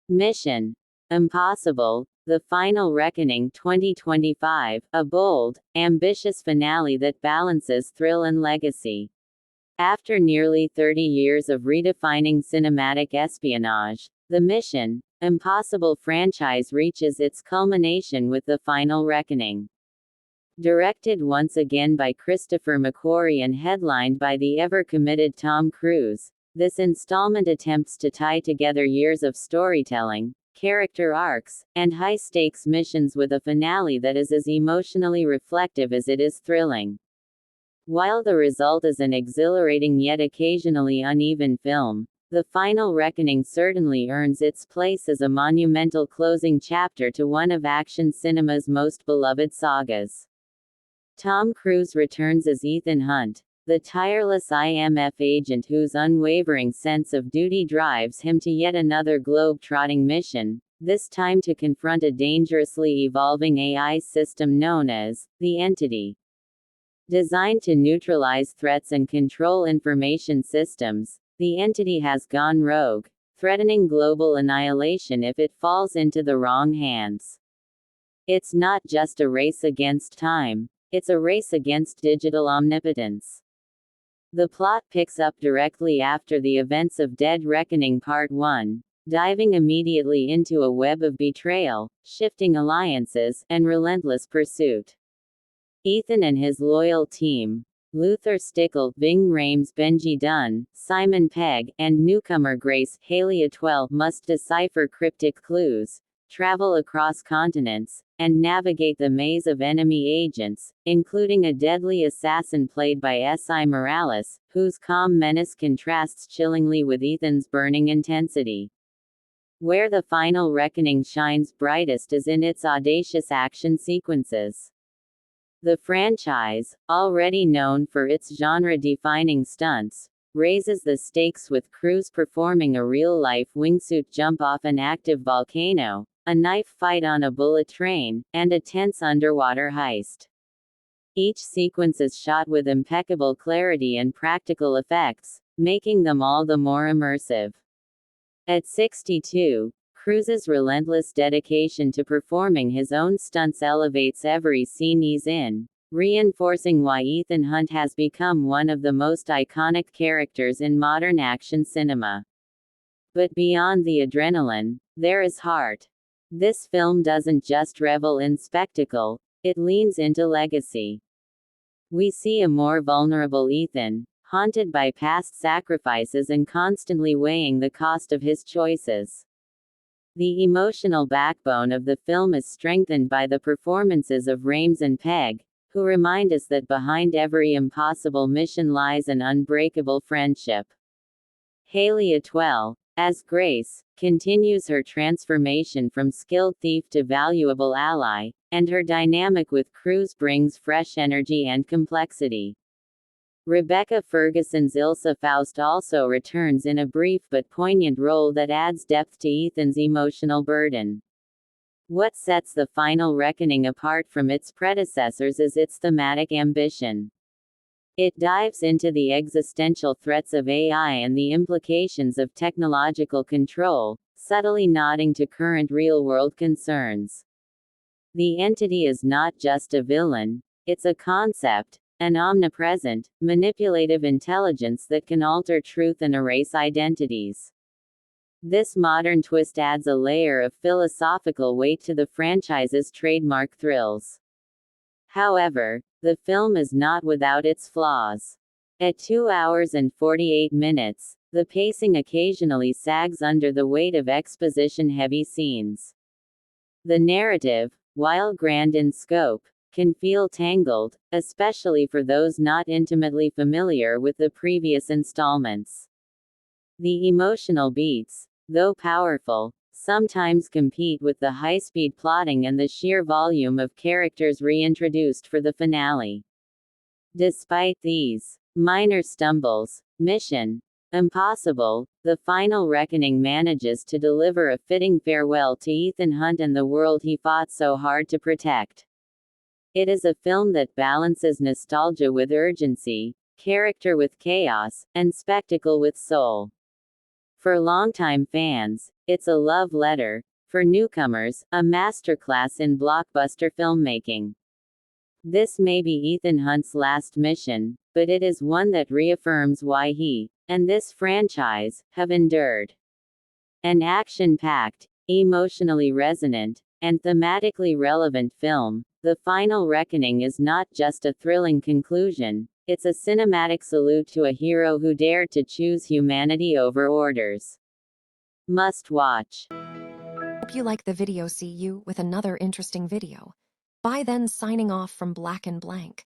Mission: Impossible, The Final Reckoning 2025, a bold, ambitious finale that balances thrill and legacy. After nearly 30 years of redefining cinematic espionage, the Mission: Impossible franchise reaches its culmination with The Final Reckoning. Directed once again by Christopher McQuarrie and headlined by the ever-committed Tom Cruise, this installment attempts to tie together years of storytelling, character arcs, and high-stakes missions with a finale that is as emotionally reflective as it is thrilling. While the result is an exhilarating yet occasionally uneven film, The Final Reckoning certainly earns its place as a monumental closing chapter to one of action cinema's most beloved sagas. Tom Cruise returns as Ethan Hunt, the tireless IMF agent whose unwavering sense of duty drives him to yet another globe-trotting mission, this time to confront a dangerously evolving AI system known as the Entity. Designed to neutralize threats and control information systems, the Entity has gone rogue, threatening global annihilation if it falls into the wrong hands. It's not just a race against time, it's a race against digital omnipotence. The plot picks up directly after the events of Dead Reckoning Part 1, diving immediately into a web of betrayal, shifting alliances, and relentless pursuit. Ethan and his loyal team, Luther Stickle, Ving Rhames, Benji Dunn, Simon Pegg, and newcomer Grace Haley Atwell, must decipher cryptic clues, travel across continents, and navigate the maze of enemy agents, including a deadly assassin played by S.I. Morales, whose calm menace contrasts chillingly with Ethan's burning intensity. Where The Final Reckoning shines brightest is in its audacious action sequences. The franchise, already known for its genre-defining stunts, raises the stakes with Cruise performing a real-life wingsuit jump off an active volcano, a knife fight on a bullet train, and a tense underwater heist. Each sequence is shot with impeccable clarity and practical effects, making them all the more immersive. At 62, Cruise's relentless dedication to performing his own stunts elevates every scene he's in, reinforcing why Ethan Hunt has become one of the most iconic characters in modern action cinema. But beyond the adrenaline, there is heart. This film doesn't just revel in spectacle, it leans into legacy. We see a more vulnerable Ethan, haunted by past sacrifices and constantly weighing the cost of his choices. The emotional backbone of the film is strengthened by the performances of Rhames and Pegg, who remind us that behind every impossible mission lies an unbreakable friendship. Haley Atwell, as Grace, continues her transformation from skilled thief to valuable ally, and her dynamic with Cruise brings fresh energy and complexity. Rebecca Ferguson's Ilsa Faust also returns in a brief but poignant role that adds depth to Ethan's emotional burden. What sets The Final Reckoning apart from its predecessors is its thematic ambition. It dives into the existential threats of AI and the implications of technological control, subtly nodding to current real-world concerns. The Entity is not just a villain, it's a concept, an omnipresent, manipulative intelligence that can alter truth and erase identities. This modern twist adds a layer of philosophical weight to the franchise's trademark thrills. However, the film is not without its flaws. At 2 hours and 48 minutes, the pacing occasionally sags under the weight of exposition-heavy scenes. The narrative, while grand in scope, can feel tangled, especially for those not intimately familiar with the previous installments. The emotional beats, though powerful, sometimes compete with the high-speed plotting and the sheer volume of characters reintroduced for the finale. Despite these minor stumbles, Mission: Impossible, The Final Reckoning manages to deliver a fitting farewell to Ethan Hunt and the world he fought so hard to protect. It is a film that balances nostalgia with urgency, character with chaos, and spectacle with soul. For longtime fans, it's a love letter. For newcomers, a masterclass in blockbuster filmmaking. This may be Ethan Hunt's last mission, but it is one that reaffirms why he, and this franchise, have endured. An action-packed, emotionally resonant, and thematically relevant film, The Final Reckoning is not just a thrilling conclusion, it's a cinematic salute to a hero who dared to choose humanity over orders. Must watch. Hope you like the video. See you with another interesting video. Bye then, signing off from Black and Blank.